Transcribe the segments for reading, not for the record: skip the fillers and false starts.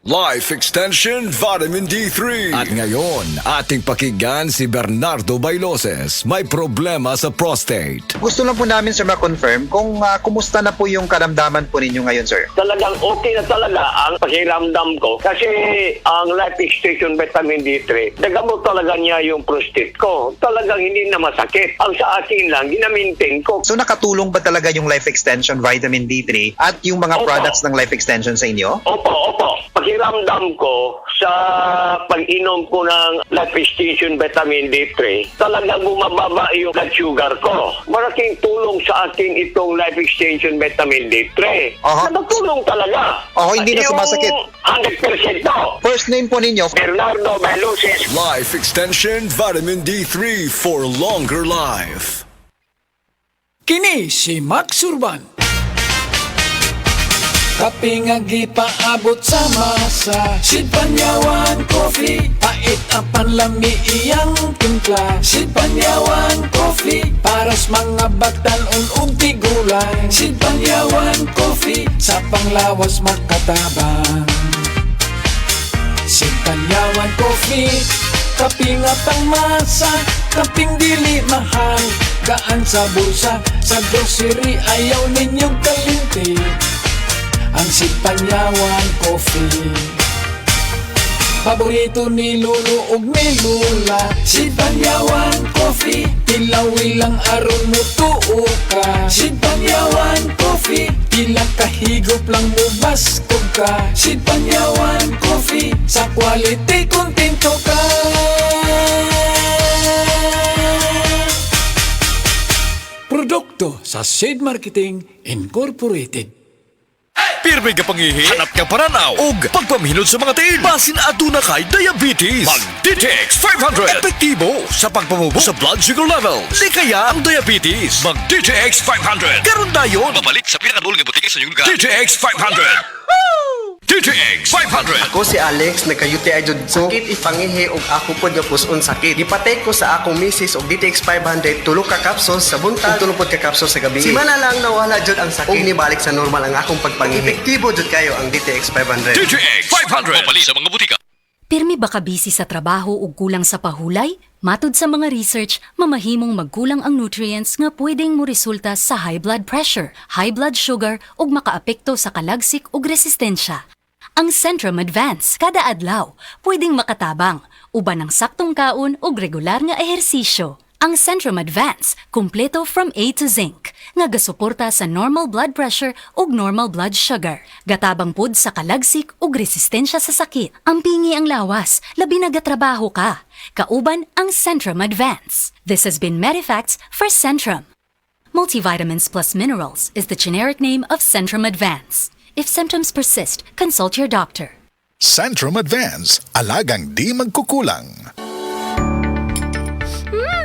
Life Extension Vitamin D3. At ngayon, ating pakinggan si Bernardo Bailoses. May problema sa prostate. Gusto lang po namin, sir, ma-confirm kung kumusta na po yung karamdaman po ninyo ngayon, sir. Talagang okay na talaga ang pakiramdam ko kasi ang Life Extension Vitamin D3, nagamot talaga niya yung prostate ko. Talagang hindi na masakit. Ang sa akin lang, ginamintain ko. So nakatulong ba talaga yung Life Extension Vitamin D3 at yung mga Opo. products ng Life Extension sa inyo? Opo. Pakiramdam ko sa pag-inom ko ng Life Extension Vitamin D3, talagang bumababa yung blood sugar ko. Malaking tulong sa akin itong Life Extension Vitamin D3. Nagtulong talaga. Hindi na sumasakit. 100% to. First name po ninyo? Bernardo Bailoses. Life Extension Vitamin D3 for longer life. Kini si Max Urban. Kape nga gipaabot sa masa, Sid Panyawan Coffee, pait ang panlami iyang timpla. Sid Panyawan Coffee, paras mga batan ug tigulang. Sid Panyawan Coffee, sa panglawas makatabang. Sid Panyawan Coffee, kape nga pangmasa, kaping dili mahal, gaan sa bulsa, sa grocery ayaw ninyong kalinti. Ang Sid Panyawan Coffee, paborito ni Lulu ug ni Lula. Sid Panyawan Coffee, tilawi lang aron mo tuo ka. Sid Panyawan Coffee, ilang kahigop lang mo baskog ka. Sid Panyawan Coffee, sa quality kontento ka. Produkto sa Sid Marketing Incorporated. Pirmi ka pangihi, hanap ka paranaw, ug pagpamhinod sa mga tiil. Basin aduna kay diabetes. Mag DTX 500. Epektibo sa pagpamubo sa blood sugar level. Likaya ang diabetes. Mag DTX 500. Karon dayon. Babalik sa pinakadulang nga butika sa inyong lugar. DTX 500. DTX 500. Ako si Alex, nagka-UTI jud ko. Sakit ipangihi og ako pod nga puson sakit. Gipatay ko sa akong misis og DTX 500 tulo ka capsules sa buntag, tulo pod ka capsules sa gabi. Simana lang nawala jud ang sakit. Og nibalik sa normal ang akong pagpangihi. Epektibo jud kayo ang DTX 500. DTX 500. Babalik sa mga butika. Pirmi ba ka busy sa trabaho o kulang sa pahulay? Matud sa mga research, mamahimong magkulang ang nutrients nga pwedeng mo resulta sa high blood pressure, high blood sugar ug makaapekto sa kalagsik ug resistensya. Ang Centrum Advance kada adlaw pwedeng makatabang uban ng saktong kaon ug regular nga ehersisyo. Ang Centrum Advance kumpleto from A to Zinc nga gasuporta sa normal blood pressure ug normal blood sugar. Gatabang pud sa kalagsik ug resistensya sa sakit. Ampingi ang lawas, labi na gatrabaho ka. Kauban ang Centrum Advance. This has been Medifacts for Centrum. Multivitamins plus minerals is the generic name of Centrum Advance. If symptoms persist, consult your doctor. Centrum Advance, alagang di magkukulang.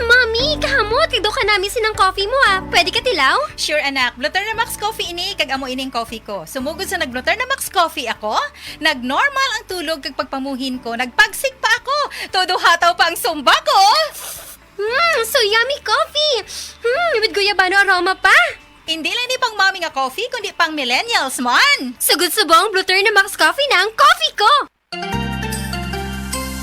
Mami, kahamot. Kagdo ka namin sinang coffee mo Pwede ka tilaw? Sure anak, Bluter na Max Coffee ini, kag amo ining coffee ko. Sumugod sa nag-Bluter na Max Coffee ako, nag-normal ang tulog kag pagpamuhin ko, nagpagsik pa ako, todo hataw pa ang sumba ko. So yummy coffee. With guyabano aroma pa. Hindi lang ni pang mami nga coffee, kundi pang millennials man. Sugod-subong Bluter na Max Coffee na ang coffee ko.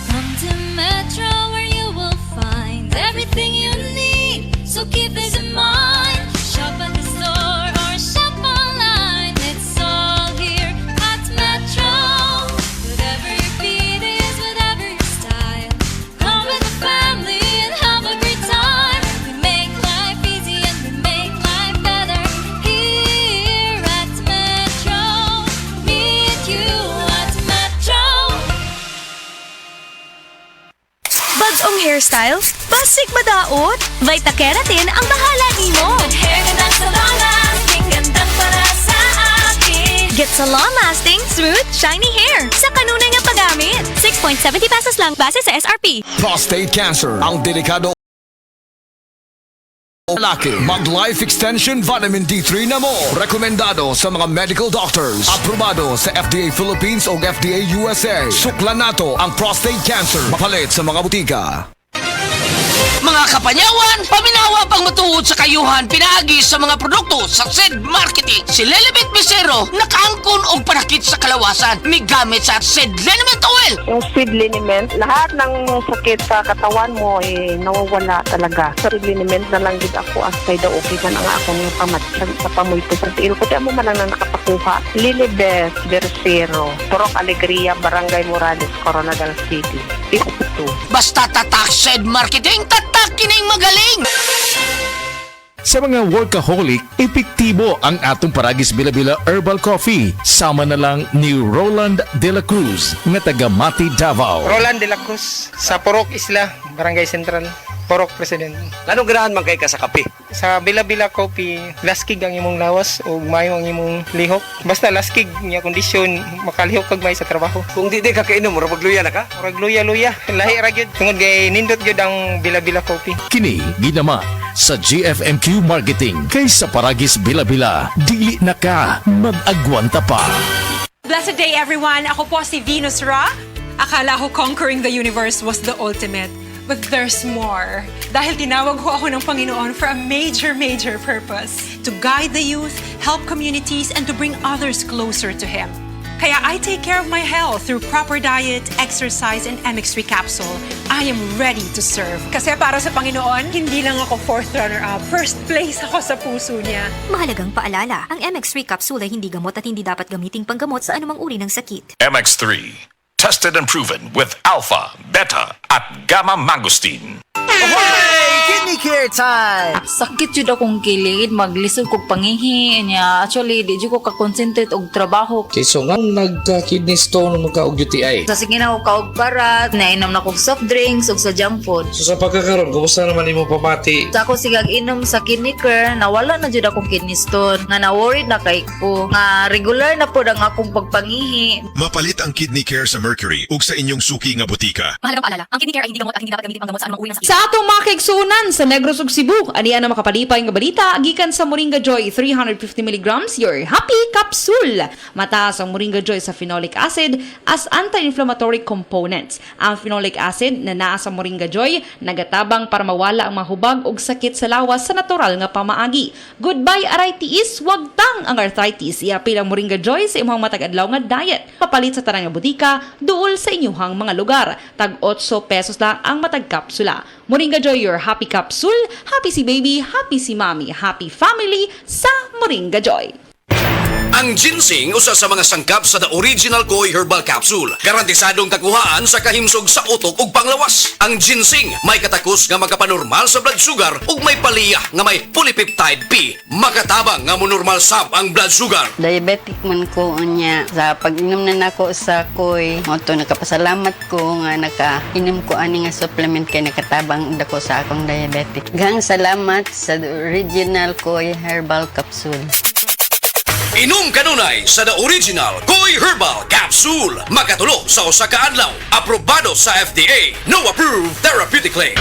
Come to Metro where you will find everything you need. So keep this in mind. Shop at the store or shop online. It's all here at Metro. Whatever your beat is, whatever your style. Come with the family and have a great time. We make life easy and we make life better here at Metro. Meet you at Metro. Buds ong hairstyles? Basic madaot? Vita Keratin ang bahala nimo. Good hair, gandang salon lasting, gandang para sa akin. Get salon lasting, smooth, shiny hair sa kanunay nga paggamit. 6.70 pesos lang base sa SRP. Prostate cancer. Ang delikado lalaki. Mag Life Extension Vitamin D3 na mo. Rekomendado sa mga medical doctors. Aprobado sa FDA Philippines o FDA USA. Suklan nato ang prostate cancer. Mapalit sa mga butika. Mga kapanyawan, paminawa pang matuod sa kayuhan pinaagi sa mga produkto sa SED Marketing. Si Lelibet Bisero nakaangkon og panakit sa kalawasan migamit sa SED Liniment Oil. Yung seed liniment, lahat ng sakit sa katawan mo nawawala talaga. Sa seed liniment na lang din ako as kay daw okay man ang akong pamatsag sa pamoy ko sa tiil ko. Di mo man lang na nakapakuha. Lilibet Bisero, Purok Alegria, Barangay Morales, Coronadal City. 52. Basta tatak SED Marketing, tatak kining magaling! Sa mga workaholic, epektibo ang atong Paragis Bila-Bila Herbal Coffee. Sama na lang ni Roland De La Cruz, nga taga Mati, Davao. Roland De La Cruz, sa Purok Isla, Barangay Central, Purok President. Anong ganahan man kay ka sa kape? Sa Bila-Bila Coffee, laskig ang imong lawas o mayo ang imong lihok. Basta laskig niya kondisyon, makalihok kag may sa trabaho. Kung di ka kainom, magluya na ka? Magluya-luya. Lahi ra gyud. Tungod kay nindot gyud ang Bila-Bila Coffee. Kini ginama sa GFMQ Marketing. Kay sa Paragis Bila-Bila, dili na ka mag-agwanta pa. Blessed day everyone! Ako po si Venus Ra. Akala ko conquering the universe was the ultimate. But there's more. Dahil tinawag ho ako ng Panginoon for a major purpose. To guide the youth, help communities, and to bring others closer to Him. Kaya I take care of my health through proper diet, exercise, and MX3 capsule. I am ready to serve. Kasi para sa Panginoon, hindi lang ako 4th runner-up. First place ako sa puso niya. Mahalagang paalala, ang MX3 capsule ay hindi gamot at hindi dapat gamiting panggamot sa anumang uri ng sakit. MX3. Tested and proven with alpha, beta, at gamma mangosteen. Kidney care time! Sakit jud akong kilid, maglisod kog pangihi niya. Actually, di jud ko ka-concentrate og trabaho. Okay, so nga nagka-kidney stone mo ka og UTI. Sa sige na ko kaog parat, nainom na kog soft drinks ug sa junk food. So sa pagkakaroon, kumusta naman imo pamati? Sa ako sigag inom sa kidney care, nawala na jud akong kidney stone. Nga na-worried na kay ko. Nga regular na pod ang akong pagpangihi. Mapalit ang kidney care sa Mercury ug sa inyong suki nga butika. Mahalagang paalala, ang kidney care ay hindi gamot at hindi dapat gamiting panggamot sa anumang uri ng sakit. Sa atong mga kaigsunan sa Negros ug Cebu, aniya na makapalipay nga balita gikan sa Moringa Joy 350 mg your happy capsule. Mataas ang Moringa Joy sa phenolic acid as anti-inflammatory components. Ang phenolic acid na naa sa Moringa Joy nagatabang para mawala ang mahubag ug sakit sa lawas sa natural nga pamaagi. Goodbye arthritis, wag tang ang arthritis. Iapil ang Moringa Joy sa imong matag-adlaw nga diet. Papalit sa tanang nga butika duol sa inyuhang mga lugar. Tag 8 pesos lang ang matag kapsula. Moringa Joy, your happy capsule. Happy si baby, happy si mommy, happy family sa Moringa Joy. Ang ginseng usa sa mga sangkap sa The Original Koi Herbal Capsule. Garantisadong kakuhaan sa kahimsog sa utok ug panglawas. Ang ginseng may katakos nga magapanormal sa blood sugar ug may paliyah nga may polypeptide P. Makatabang nga monormal sab ang blood sugar. Diabetic man ko unya. Sa pag-inom na nako sa koi, moto nakapasalamat ko nga naka-inom ko ani nga supplement kay nakatabang dako sa akong diabetic. Gang salamat sa The Original Koi Herbal Capsule. Inom kanunay sa The Original Koi Herbal Capsule. Makatulo sa usa ka adlaw. Aprobado sa FDA. No approved therapeutically.